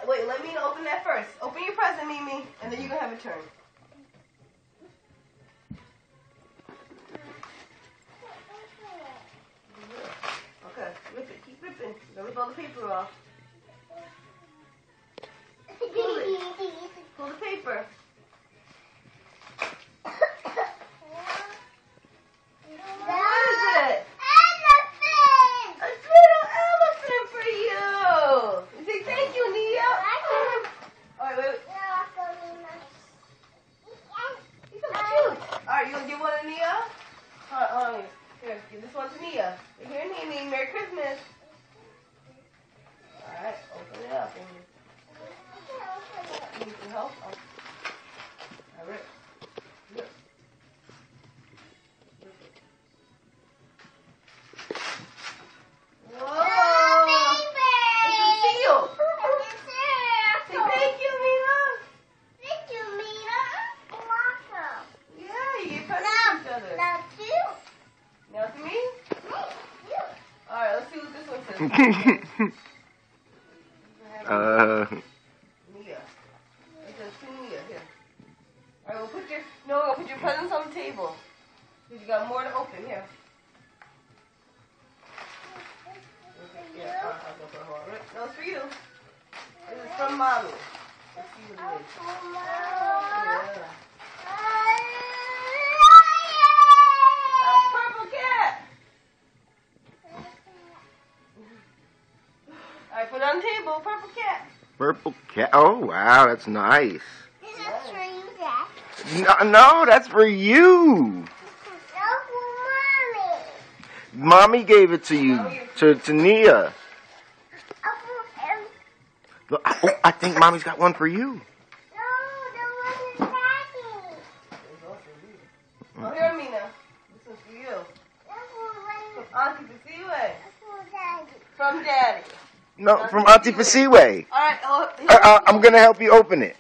wait, let me open that first. Open your present, Mimi, and then you can have a turn. Okay, rip it. Keep ripping. Don't rip all the paper off. Pull it. Pull the paper. What is it? Elephant! A little elephant for you. You say thank you, Nia. Alright, wait. He's so cute. Alright, you gonna give one to Nia? Hold on. Here, give this one to Nia. Here, Nene. Merry Christmas. Alright, open it up. You need some help? Alright. Rip. Whoa! It's a seal. Say thank you, Mina. Yeah, you get presents to each other. Now to me? Alright, let's see what this one says. Nia. It says to Nia. Here. Alright, we'll put your presents on the table. Because you got more to open. Here. Yeah, hold on. No, it's for you. This is from Mommy. Let's see what it is. Yeah. A purple cat. Alright, put it on the table. Purple cat. Purple cat. Oh, wow, that's nice. This is for you, Dad. No, that's for you. Mommy gave it to you, to Nia. Look, oh, I think Mommy's got one for you. Oh, here, Mina. This one's for you. From Auntie Pasiwe. From Daddy. No, from Auntie Pasiwe. Alright, I'm going to help you open it.